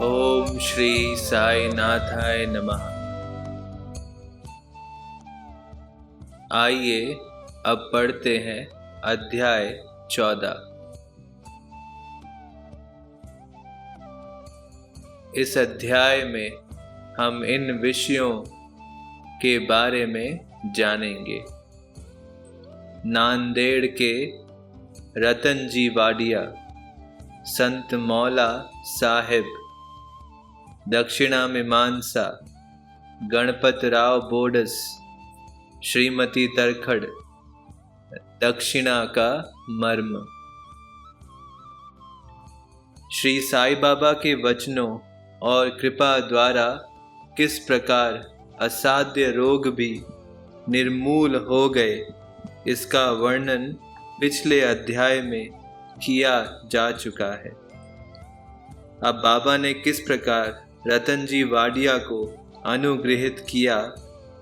ओम श्री साई नाथाय नमः। आइए अब पढ़ते हैं अध्याय 14। इस अध्याय में हम इन विषयों के बारे में जानेंगे। नांदेड़ के रतन जी वाडिया, संत मौला साहिब, दक्षिणा मीमांसा, गणपत राव बोडस, श्रीमती तरखड़, दक्षिणा का मर्म। श्री साईं बाबा के वचनों और कृपा द्वारा किस प्रकार असाध्य रोग भी निर्मूल हो गए, इसका वर्णन पिछले अध्याय में किया जा चुका है। अब बाबा ने किस प्रकार रतन जी वाडिया को अनुग्रहित किया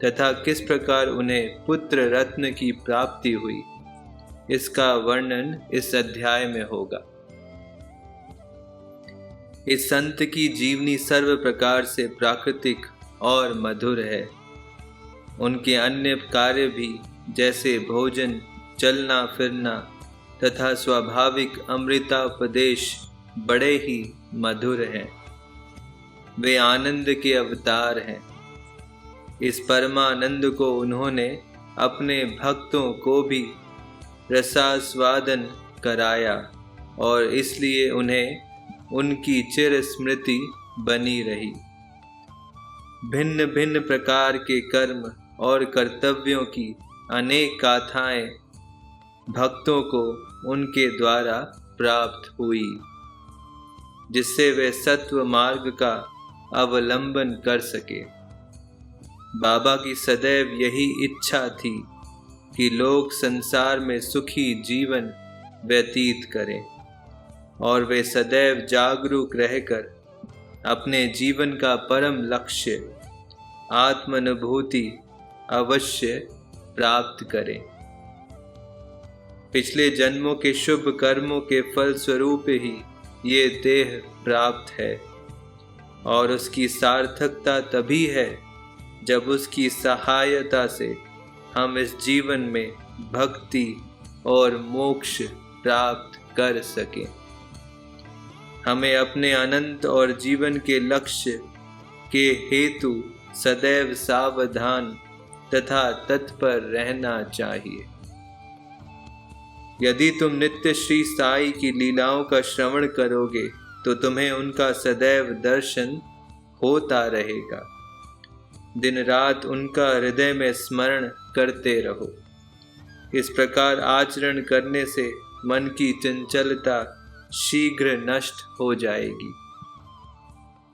तथा किस प्रकार उन्हें पुत्र रत्न की प्राप्ति हुई, इसका वर्णन इस अध्याय में होगा। इस संत की जीवनी सर्व प्रकार से प्राकृतिक और मधुर है। उनके अन्य कार्य भी जैसे भोजन, चलना फिरना तथा स्वाभाविक अमृतापदेश बड़े ही मधुर हैं। वे आनंद के अवतार हैं। इस परमानंद को उन्होंने अपने भक्तों को भी रसास्वादन कराया और इसलिए उन्हें उनकी चिर स्मृति बनी रही। भिन्न भिन्न प्रकार के कर्म और कर्तव्यों की अनेक गाथाएं भक्तों को उनके द्वारा प्राप्त हुई, जिससे वे सत्व मार्ग का अवलंबन कर सके। बाबा की सदैव यही इच्छा थी कि लोग संसार में सुखी जीवन व्यतीत करें और वे सदैव जागरूक रहकर अपने जीवन का परम लक्ष्य आत्मानुभूति अवश्य प्राप्त करें। पिछले जन्मों के शुभ कर्मों के फल स्वरूप ही ये देह प्राप्त है और उसकी सार्थकता तभी है जब उसकी सहायता से हम इस जीवन में भक्ति और मोक्ष प्राप्त कर सकें। हमें अपने अनंत और जीवन के लक्ष्य के हेतु सदैव सावधान तथा तत्पर रहना चाहिए। यदि तुम नित्य श्री साई की लीलाओं का श्रवण करोगे तो तुम्हें उनका सदैव दर्शन होता रहेगा। दिन रात उनका हृदय में स्मरण करते रहो। इस प्रकार आचरण करने से मन की चंचलता शीघ्र नष्ट हो जाएगी।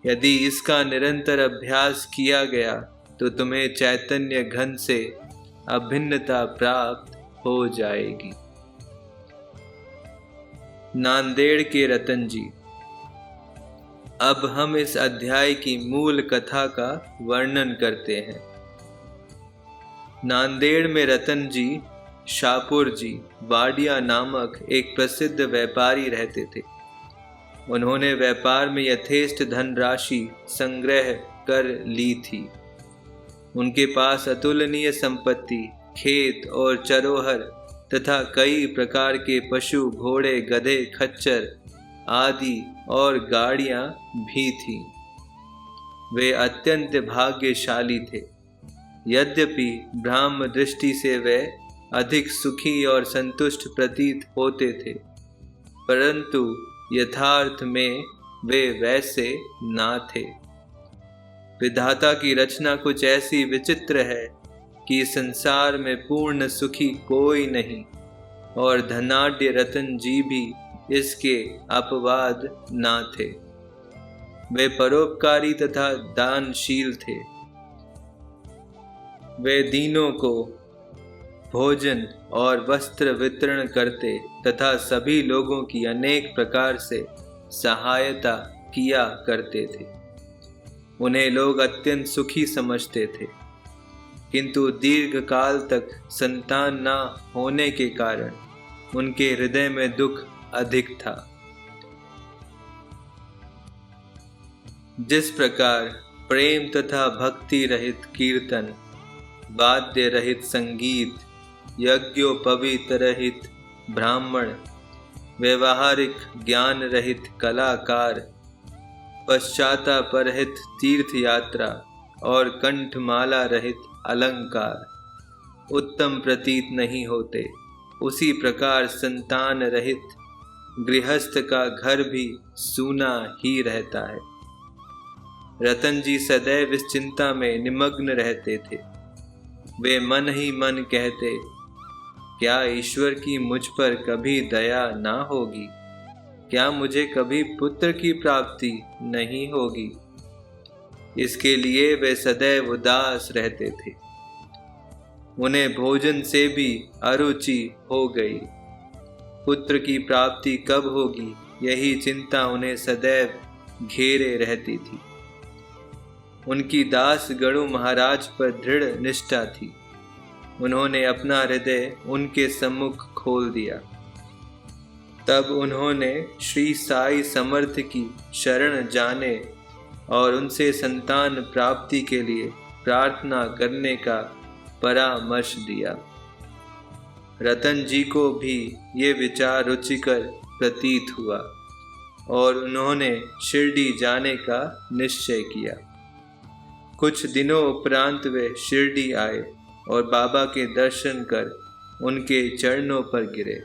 यदि इसका निरंतर अभ्यास किया गया तो तुम्हें चैतन्य घन से अभिन्नता प्राप्त हो जाएगी। नांदेड़ के रतन जी। अब हम इस अध्याय की मूल कथा का वर्णन करते हैं। नांदेड़ में रतन जी शाहपुर जी वाडिया नामक एक प्रसिद्ध व्यापारी रहते थे। उन्होंने व्यापार में यथेष्ट धनराशि संग्रह कर ली थी। उनके पास अतुलनीय संपत्ति, खेत और चरोहर तथा कई प्रकार के पशु, घोड़े, गधे, खच्चर आदि और गाड़ियां भी थीं। वे अत्यंत भाग्यशाली थे। यद्यपि ब्राह्म दृष्टि से वे अधिक सुखी और संतुष्ट प्रतीत होते थे, परंतु यथार्थ में वे वैसे ना थे। विधाता की रचना कुछ ऐसी विचित्र है कि संसार में पूर्ण सुखी कोई नहीं और धनाढ्य रतन जी भी इसके अपवाद ना थे। वे परोपकारी तथा दानशील थे। वे दीनों को भोजन और वस्त्र वितरण करते तथा सभी लोगों की अनेक प्रकार से सहायता किया करते थे। उन्हें लोग अत्यंत सुखी समझते थे, किंतु दीर्घ काल तक संतान न होने के कारण उनके हृदय में दुख अधिक था। जिस प्रकार प्रेम तथा भक्ति रहित कीर्तन, वाद्य रहित संगीत, यज्ञोपवीत रहित ब्राह्मण, व्यवहारिक ज्ञान रहित कलाकार, पश्चातापरहित तीर्थ यात्रा और कंठमाला रहित अलंकार उत्तम प्रतीत नहीं होते, उसी प्रकार संतान रहित गृहस्थ का घर भी सूना ही रहता है। रतन जी सदैव इस चिंता में निमग्न रहते थे। वे मन ही मन कहते, क्या ईश्वर की मुझ पर कभी दया ना होगी? क्या मुझे कभी पुत्र की प्राप्ति नहीं होगी? इसके लिए वे सदैव उदास रहते थे। उन्हें भोजन से भी अरुचि हो गई। पुत्र की प्राप्ति कब होगी, यही चिंता उन्हें सदैव घेरे रहती थी। उनकी दास गणु महाराज पर दृढ़ निष्ठा थी। उन्होंने अपना हृदय उनके सम्मुख खोल दिया। तब उन्होंने श्री साई समर्थ की शरण जाने और उनसे संतान प्राप्ति के लिए प्रार्थना करने का परामर्श दिया। रतन जी को भी ये विचार रुचिकर प्रतीत हुआ और उन्होंने शिरडी जाने का निश्चय किया। कुछ दिनों उपरांत वे शिरडी आए और बाबा के दर्शन कर उनके चरणों पर गिरे।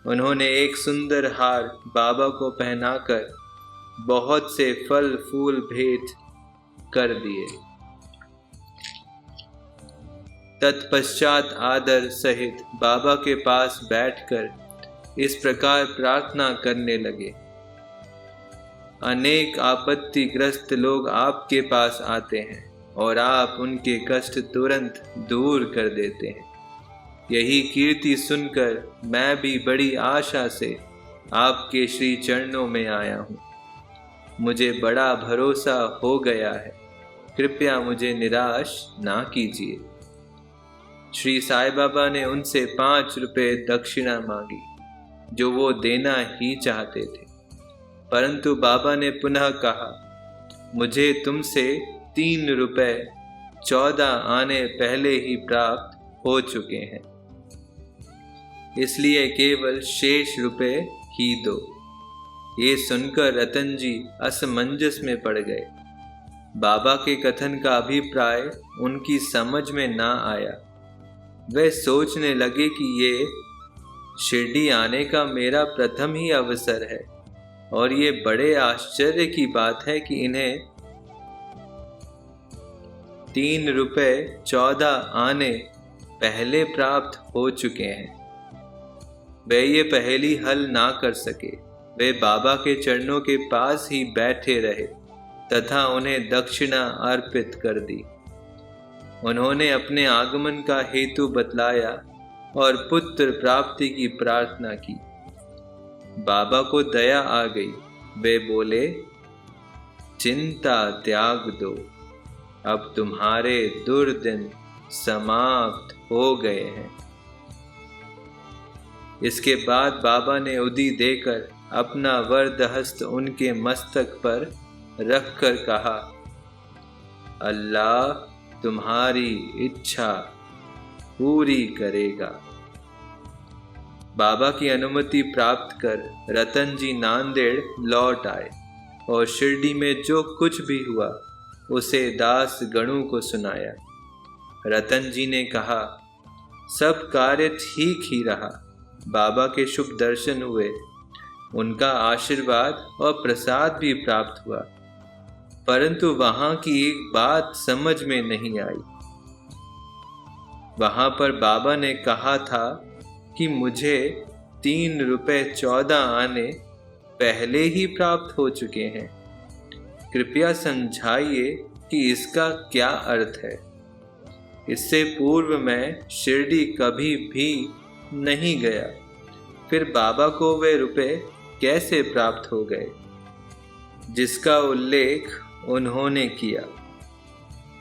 उन्होंने एक सुंदर हार बाबा को पहनाकर बहुत से फल फूल भेंट कर दिए। तत्पश्चात आदर सहित बाबा के पास बैठकर इस प्रकार प्रार्थना करने लगे। अनेक आपत्तिग्रस्त लोग आपके पास आते हैं और आप उनके कष्ट तुरंत दूर कर देते हैं। यही कीर्ति सुनकर मैं भी बड़ी आशा से आपके श्री चरणों में आया हूँ। मुझे बड़ा भरोसा हो गया है, कृपया मुझे निराश ना कीजिए। श्री साईं बाबा ने उनसे 5 रुपए दक्षिणा मांगी, जो वो देना ही चाहते थे, परंतु बाबा ने पुनः कहा, मुझे तुमसे 3 रुपए 14 आने पहले ही प्राप्त हो चुके हैं, इसलिए केवल शेष रुपए ही दो। ये सुनकर रतन जी असमंजस में पड़ गए। बाबा के कथन का अभिप्राय उनकी समझ में ना आया। वे सोचने लगे कि ये शिरडी आने का मेरा प्रथम ही अवसर है और ये बड़े आश्चर्य की बात है कि इन्हें 3 रुपए 14 आने पहले प्राप्त हो चुके हैं। वे ये पहेली हल ना कर सके। वे बाबा के चरणों के पास ही बैठे रहे तथा उन्हें दक्षिणा अर्पित कर दी। उन्होंने अपने आगमन का हेतु बतलाया और पुत्र प्राप्ति की प्रार्थना की। बाबा को दया आ गई। वे बोले, चिंता त्याग दो, अब तुम्हारे दुर्दिन समाप्त हो गए हैं। इसके बाद बाबा ने उदी देकर अपना वरदहस्त उनके मस्तक पर रखकर कहा, अल्लाह तुम्हारी इच्छा पूरी करेगा। बाबा की अनुमति प्राप्त कर रतन जी नांदेड़ लौट आए और शिरडी में जो कुछ भी हुआ उसे दास गणु को सुनाया। रतन जी ने कहा, सब कार्य ठीक ही रहा। बाबा के शुभ दर्शन हुए, उनका आशीर्वाद और प्रसाद भी प्राप्त हुआ, परंतु वहां की एक बात समझ में नहीं आई। वहां पर बाबा ने कहा था कि मुझे 3 रुपए 14 आने पहले ही प्राप्त हो चुके हैं। कृपया समझाइए कि इसका क्या अर्थ है। इससे पूर्व मैं शिरडी कभी भी नहीं गया, फिर बाबा को वे रुपए कैसे प्राप्त हो गए जिसका उल्लेख उन्होंने किया।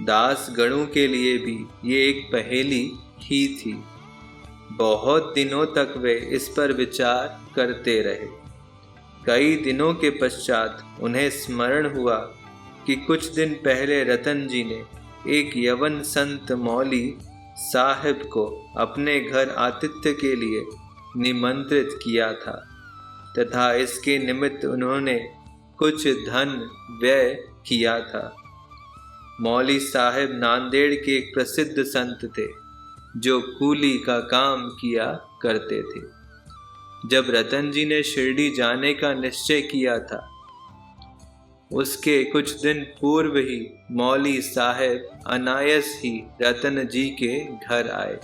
दास गणों के लिए भी ये एक पहेली ही थी। बहुत दिनों तक वे इस पर विचार करते रहे। कई दिनों के पश्चात उन्हें स्मरण हुआ कि कुछ दिन पहले रतन जी ने एक यवन संत मौली साहिब को अपने घर आतिथ्य के लिए निमंत्रित किया था तथा इसके निमित्त उन्होंने कुछ धन व्यय किया था। मौली साहिब नांदेड़ के एक प्रसिद्ध संत थे जो कूली का काम किया करते थे। जब रतन जी ने शिरडी जाने का निश्चय किया था, उसके कुछ दिन पूर्व ही मौली साहिब अनायास ही रतन जी के घर आए।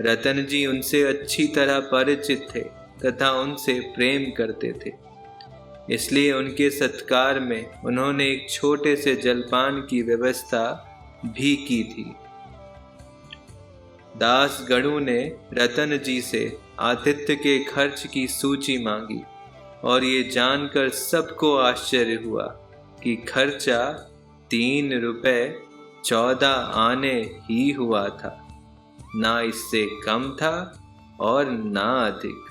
रतन जी उनसे अच्छी तरह परिचित थे तथा उनसे प्रेम करते थे, इसलिए उनके सत्कार में उन्होंने एक छोटे से जलपान की व्यवस्था भी की थी। दास गणु ने रतन जी से आतिथ्य के खर्च की सूची मांगी और ये जानकर सबको आश्चर्य हुआ कि खर्चा 3 रुपए 14 आने ही हुआ था, ना इससे कम था और ना अधिक।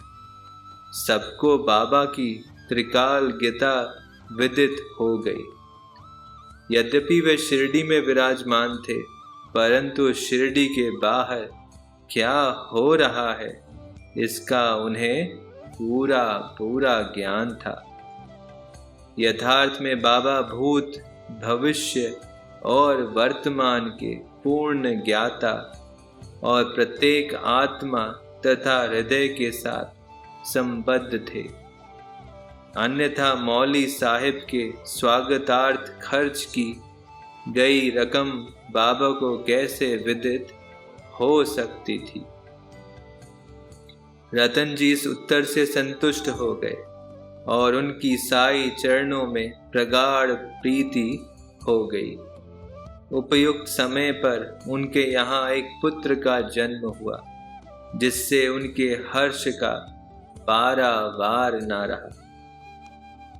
सबको बाबा की त्रिकाल गीता विदित हो गई। यद्यपि वे शिरडी में विराजमान थे, परंतु शिरडी के बाहर क्या हो रहा है इसका उन्हें पूरा पूरा ज्ञान था। यथार्थ में बाबा भूत, भविष्य और वर्तमान के पूर्ण ज्ञाता और प्रत्येक आत्मा तथा हृदय के साथ संबद्ध थे। अन्यथा मौली साहिब के स्वागतार्थ खर्च की गई रकम बाबा को कैसे विदित हो सकती थी। रतन जी इस उत्तर से संतुष्ट हो गए और उनकी साई चरणों में प्रगाढ़ प्रीति हो गई। उपयुक्त समय पर उनके यहाँ एक पुत्र का जन्म हुआ, जिससे उनके हर्ष का पारावार न रहा।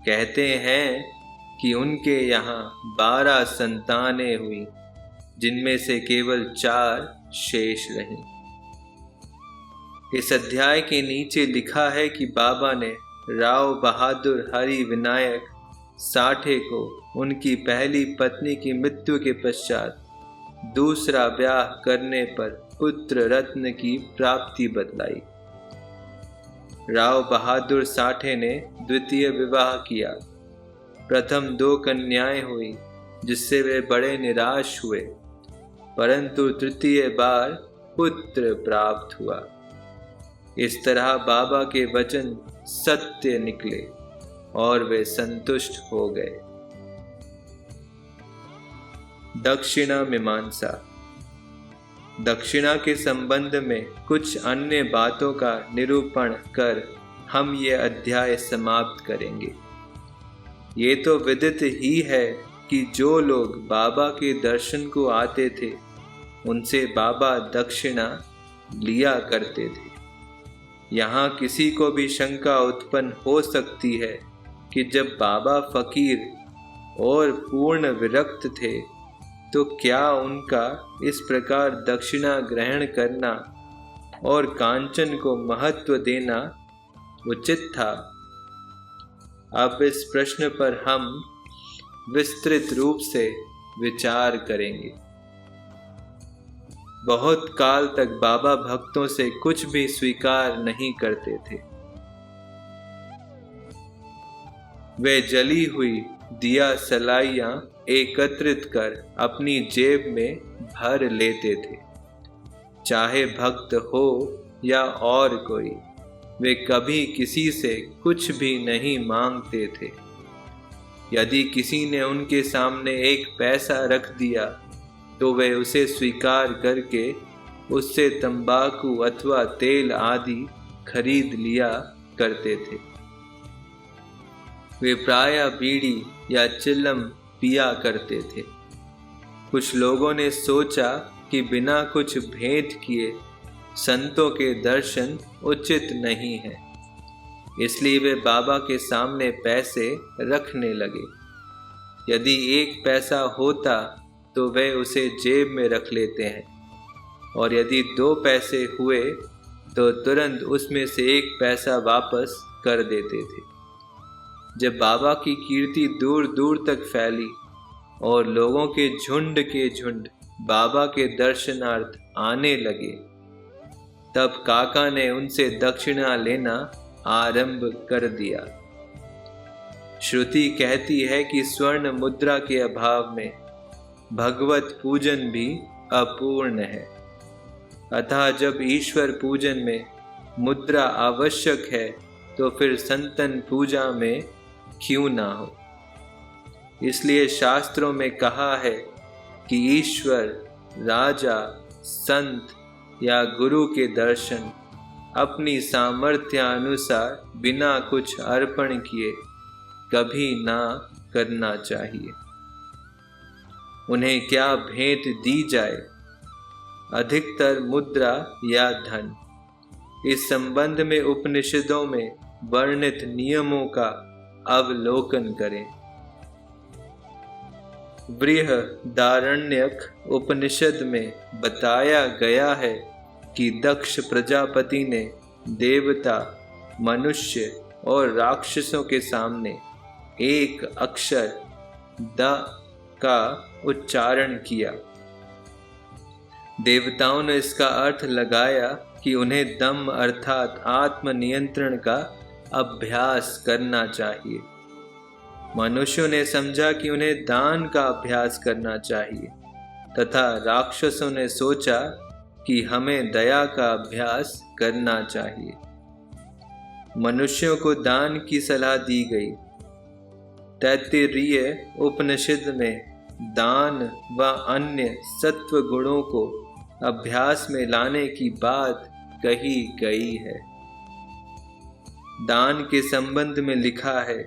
कहते हैं कि उनके यहाँ 12 संतानें हुई, जिनमें से केवल 4 शेष रहीं। इस अध्याय के नीचे लिखा है कि बाबा ने राव बहादुर हरि विनायक साठे को उनकी पहली पत्नी की मृत्यु के पश्चात दूसरा ब्याह करने पर पुत्र रत्न की प्राप्ति बतलाई। राव बहादुर साठे ने द्वितीय विवाह किया। प्रथम 2 कन्याएं हुई, जिससे वे बड़े निराश हुए, परंतु तृतीय बार पुत्र प्राप्त हुआ। इस तरह बाबा के वचन सत्य निकले और वे संतुष्ट हो गए। दक्षिणा मीमांसा। दक्षिणा के संबंध में कुछ अन्य बातों का निरूपण कर हम ये अध्याय समाप्त करेंगे। ये तो विदित ही है कि जो लोग बाबा के दर्शन को आते थे, उनसे बाबा दक्षिणा लिया करते थे। यहाँ किसी को भी शंका उत्पन्न हो सकती है कि जब बाबा फकीर और पूर्ण विरक्त थे, तो क्या उनका इस प्रकार दक्षिणा ग्रहण करना और कांचन को महत्व देना उचित था? अब इस प्रश्न पर हम विस्तृत रूप से विचार करेंगे। बहुत काल तक बाबा भक्तों से कुछ भी स्वीकार नहीं करते थे। वे जली हुई दिया सलाइयां एकत्रित कर अपनी जेब में भर लेते थे। चाहे भक्त हो या और कोई, वे कभी किसी से कुछ भी नहीं मांगते थे। यदि किसी ने उनके सामने 1 पैसा रख दिया, तो वे उसे स्वीकार करके उससे तंबाकू अथवा तेल आदि खरीद लिया करते थे। वे प्रायः बीड़ी या चिल्लम पिया करते थे। कुछ लोगों ने सोचा कि बिना कुछ भेंट किए संतों के दर्शन उचित नहीं है, इसलिए वे बाबा के सामने पैसे रखने लगे। यदि 1 पैसा होता तो वे उसे जेब में रख लेते हैं, और यदि 2 पैसे हुए तो तुरंत उसमें से 1 पैसा वापस कर देते थे। जब बाबा की कीर्ति दूर दूर तक फैली और लोगों के झुंड बाबा के दर्शनार्थ आने लगे। तब काका ने उनसे दक्षिणा लेना आरंभ कर दिया। श्रुति कहती है कि स्वर्ण मुद्रा के अभाव में भगवत पूजन भी अपूर्ण है। अतः जब ईश्वर पूजन में मुद्रा आवश्यक है तो फिर संतन पूजा में क्यों ना हो। इसलिए शास्त्रों में कहा है कि ईश्वर, राजा, संत या गुरु के दर्शन अपनी सामर्थ्य अनुसार बिना कुछ अर्पण किए कभी ना करना चाहिए। उन्हें क्या भेंट दी जाए, अधिकतर मुद्रा या धन। इस संबंध में उपनिषदों में वर्णित नियमों का अवलोकन करें। बृहदारण्यक उपनिषद में बताया गया है कि दक्ष प्रजापति ने देवता, मनुष्य और राक्षसों के सामने एक अक्षर द का उच्चारण किया। देवताओं ने इसका अर्थ लगाया कि उन्हें दम अर्थात आत्मनियंत्रण का अभ्यास करना चाहिए। मनुष्यों ने समझा कि उन्हें दान का अभ्यास करना चाहिए तथा राक्षसों ने सोचा कि हमें दया का अभ्यास करना चाहिए। मनुष्यों को दान की सलाह दी गई। तैत्तिरीय उपनिषद में दान व अन्य सत्व गुणों को अभ्यास में लाने की बात कही गई है। दान के संबंध में लिखा है,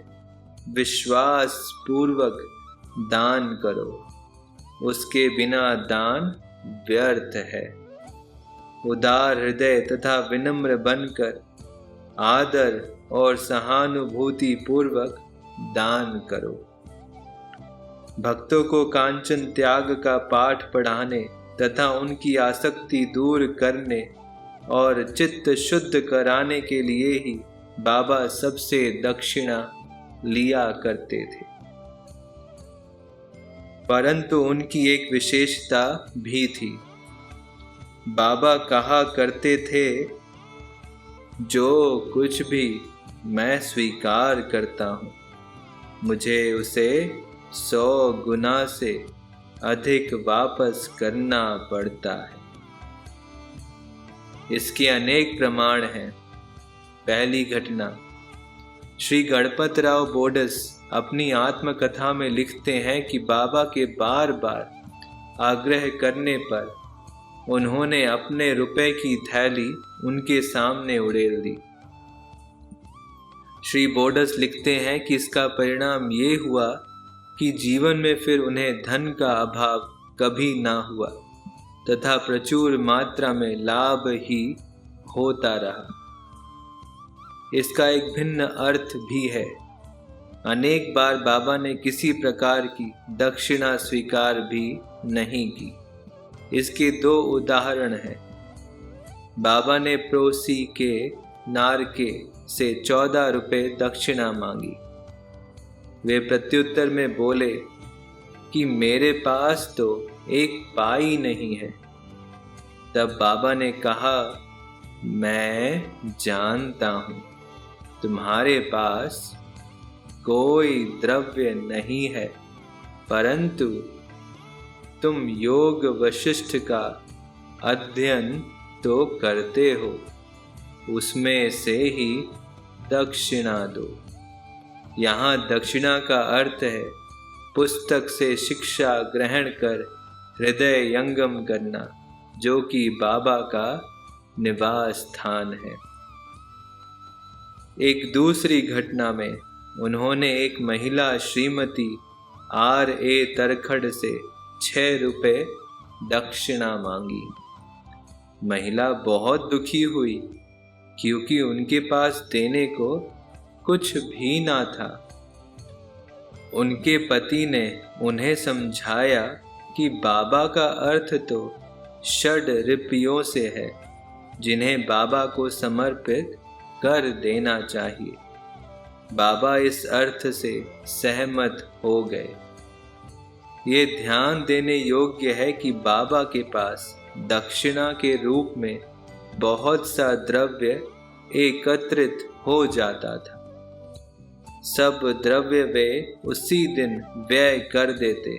विश्वास पूर्वक दान करो, उसके बिना दान व्यर्थ है। उदार हृदय तथा विनम्र बनकर आदर और सहानुभूति पूर्वक दान करो। भक्तों को कांचन त्याग का पाठ पढ़ाने तथा उनकी आसक्ति दूर करने और चित्त शुद्ध कराने के लिए ही बाबा सबसे दक्षिणा लिया करते थे। परंतु उनकी एक विशेषता भी थी। बाबा कहा करते थे, जो कुछ भी मैं स्वीकार करता हूँ, मुझे उसे 100 गुना से अधिक वापस करना पड़ता है। इसके अनेक प्रमाण हैं। पहली घटना, श्री गणपतराव बोडस अपनी आत्मकथा में लिखते हैं कि बाबा के बार बार आग्रह करने पर उन्होंने अपने रुपए की थैली उनके सामने उड़ेल दी। श्री बोडस लिखते हैं कि इसका परिणाम ये हुआ कि जीवन में फिर उन्हें धन का अभाव कभी ना हुआ तथा प्रचुर मात्रा में लाभ ही होता रहा। इसका एक भिन्न अर्थ भी है। अनेक बार बाबा ने किसी प्रकार की दक्षिणा स्वीकार भी नहीं की। इसके 2 उदाहरण हैं। बाबा ने प्रोसी के नारके से 14 रुपए दक्षिणा मांगी। वे प्रत्युत्तर में बोले कि मेरे पास तो एक पाई नहीं है। तब बाबा ने कहा, मैं जानता हूँ तुम्हारे पास कोई द्रव्य नहीं है, परंतु तुम योग वशिष्ठ का अध्ययन तो करते हो, उसमें से ही दक्षिणा दो। यहाँ दक्षिणा का अर्थ है पुस्तक से शिक्षा ग्रहण कर हृदय यंगम करना, जो कि बाबा का निवास स्थान है। एक दूसरी घटना में उन्होंने एक महिला श्रीमती R.A. तरखड़ से 6 रुपए दक्षिणा मांगी। महिला बहुत दुखी हुई क्योंकि उनके पास देने को कुछ भी ना था। उनके पति ने उन्हें समझाया कि बाबा का अर्थ तो षड रिपियों से है, जिन्हें बाबा को समर्पित कर देना चाहिए। बाबा इस अर्थ से सहमत हो गए। ये ध्यान देने योग्य है कि बाबा के पास दक्षिणा के रूप में बहुत सा द्रव्य एकत्रित हो जाता था। सब द्रव्य वे उसी दिन व्यय कर देते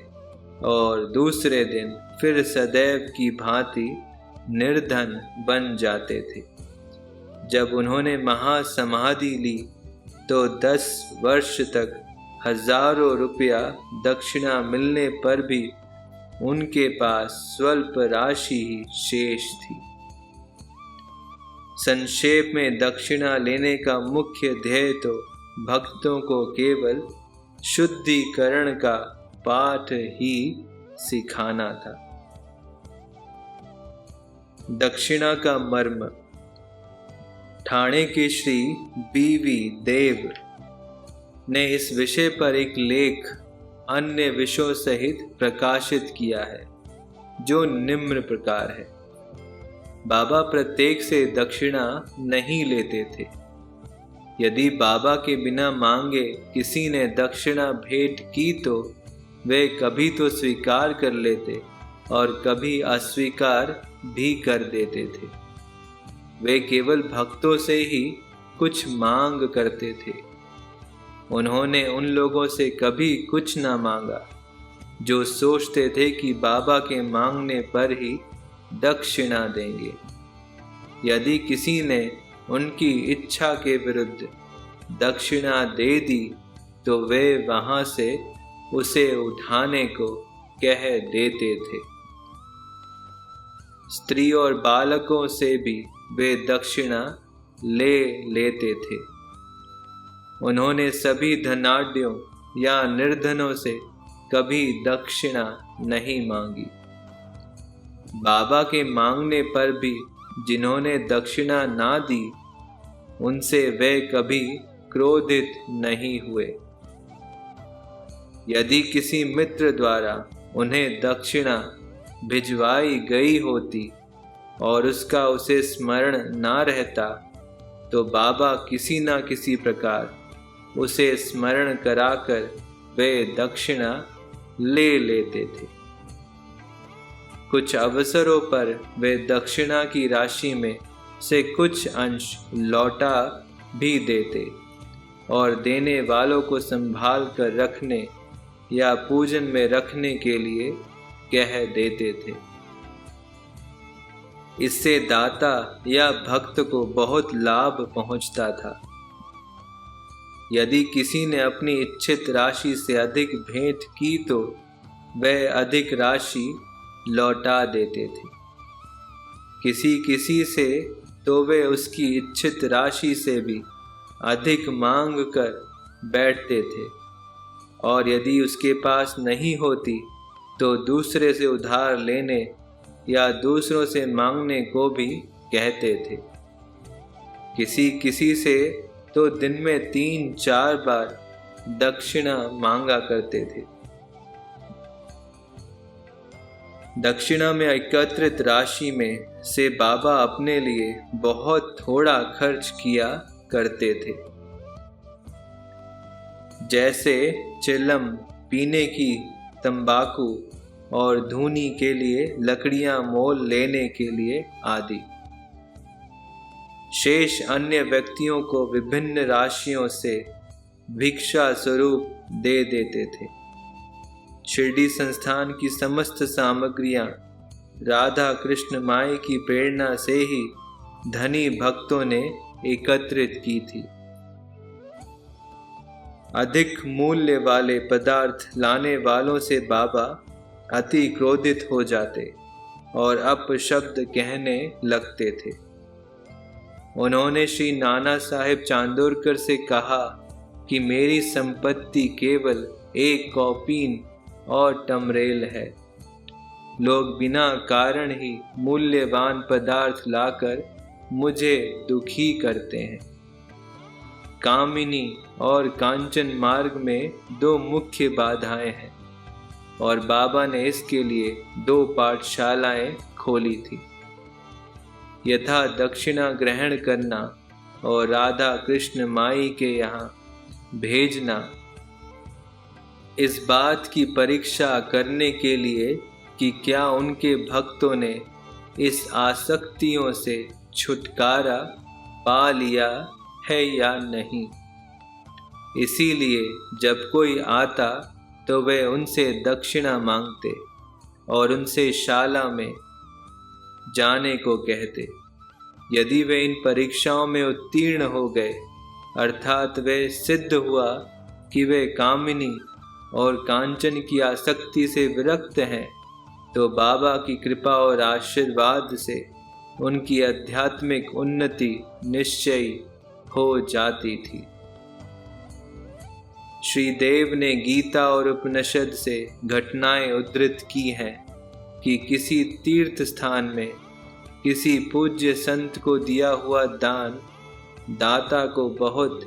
और दूसरे दिन फिर सदैव की भांति निर्धन बन जाते थे। जब उन्होंने महासमाधि ली तो 10 वर्ष तक हजारों रुपया दक्षिणा मिलने पर भी उनके पास स्वल्प राशि ही शेष थी। संक्षेप में दक्षिणा लेने का मुख्य ध्येय तो भक्तों को केवल शुद्धिकरण का पाठ ही सिखाना था। दक्षिणा का मर्म। ठाणे के श्री बीवी देव ने इस विषय पर एक लेख अन्य विषयों सहित प्रकाशित किया है, जो निम्न प्रकार है। बाबा प्रत्येक से दक्षिणा नहीं लेते थे। यदि बाबा के बिना मांगे किसी ने दक्षिणा भेंट की तो वे कभी तो स्वीकार कर लेते और कभी अस्वीकार भी कर देते थे। वे केवल भक्तों से ही कुछ मांग करते थे। उन्होंने उन लोगों से कभी कुछ न मांगा जो सोचते थे कि बाबा के मांगने पर ही दक्षिणा देंगे। यदि किसी ने उनकी इच्छा के विरुद्ध दक्षिणा दे दी तो वे वहां से उसे उठाने को कह देते थे। स्त्री और बालकों से भी वे दक्षिणा ले लेते थे। उन्होंने सभी धनाढ्यों या निर्धनों से कभी दक्षिणा नहीं मांगी। बाबा के मांगने पर भी जिन्होंने दक्षिणा ना दी उनसे वे कभी क्रोधित नहीं हुए। यदि किसी मित्र द्वारा उन्हें दक्षिणा भिजवाई गई होती और उसका उसे स्मरण ना रहता तो बाबा किसी न किसी प्रकार उसे स्मरण कराकर वे दक्षिणा ले लेते थे। कुछ अवसरों पर वे दक्षिणा की राशि में से कुछ अंश लौटा भी देते और देने वालों को संभाल कर रखने या पूजन में रखने के लिए कह देते थे। इससे दाता या भक्त को बहुत लाभ पहुंचता था। यदि किसी ने अपनी इच्छित राशि से अधिक भेंट की तो वह अधिक राशि लौटा देते थे। किसी किसी से तो वे उसकी इच्छित राशि से भी अधिक मांग कर बैठते थे और यदि उसके पास नहीं होती तो दूसरे से उधार लेने या दूसरों से मांगने को भी कहते थे। किसी किसी से तो दिन में 3-4 बार दक्षिणा मांगा करते थे। दक्षिणा में एकत्रित राशि में से बाबा अपने लिए बहुत थोड़ा खर्च किया करते थे। जैसे चिलम, पीने की तंबाकू और धूनी के लिए लकड़ियां मोल लेने के लिए आदि। शेष अन्य व्यक्तियों को विभिन्न राशियों से भिक्षा स्वरूप दे देते थे। शिरडी संस्थान की समस्त सामग्रियां राधा कृष्ण माई की प्रेरणा से ही धनी भक्तों ने एकत्रित की थी। अधिक मूल्य वाले पदार्थ लाने वालों से बाबा अति क्रोधित हो जाते और अपशब्द कहने लगते थे। उन्होंने श्री नाना साहेब चांदोरकर से कहा कि मेरी संपत्ति केवल एक कौपीन और टमरेल है। लोग बिना कारण ही मूल्यवान पदार्थ लाकर मुझे दुखी करते हैं। कामिनी और कांचन मार्ग में 2 मुख्य बाधाएं हैं और बाबा ने इसके लिए 2 पाठशालाएं खोली थी। यथा दक्षिणा ग्रहण करना और राधा कृष्ण माई के यहाँ भेजना। इस बात की परीक्षा करने के लिए कि क्या उनके भक्तों ने इस आसक्तियों से छुटकारा पा लिया है या नहीं। इसीलिए जब कोई आता तो वे उनसे दक्षिणा मांगते और उनसे शाला में जाने को कहते। यदि वे इन परीक्षाओं में उत्तीर्ण हो गए, अर्थात वे सिद्ध हुआ कि वे कामिनी और कांचन की आसक्ति से विरक्त हैं, तो बाबा की कृपा और आशीर्वाद से उनकी आध्यात्मिक उन्नति निश्चयी हो जाती थी। श्री देव ने गीता और उपनिषद से घटनाएं उद्धृत की हैं कि किसी तीर्थ स्थान में किसी पूज्य संत को दिया हुआ दान दाता को बहुत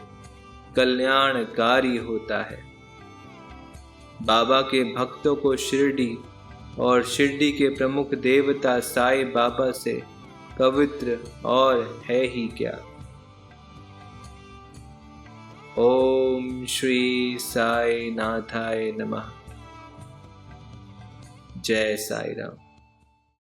कल्याणकारी होता है। बाबा के भक्तों को शिरडी और शिरडी के प्रमुख देवता साईं बाबा से पवित्र और है ही क्या। ओम श्री साई नाथाय नमः। जय साई राम।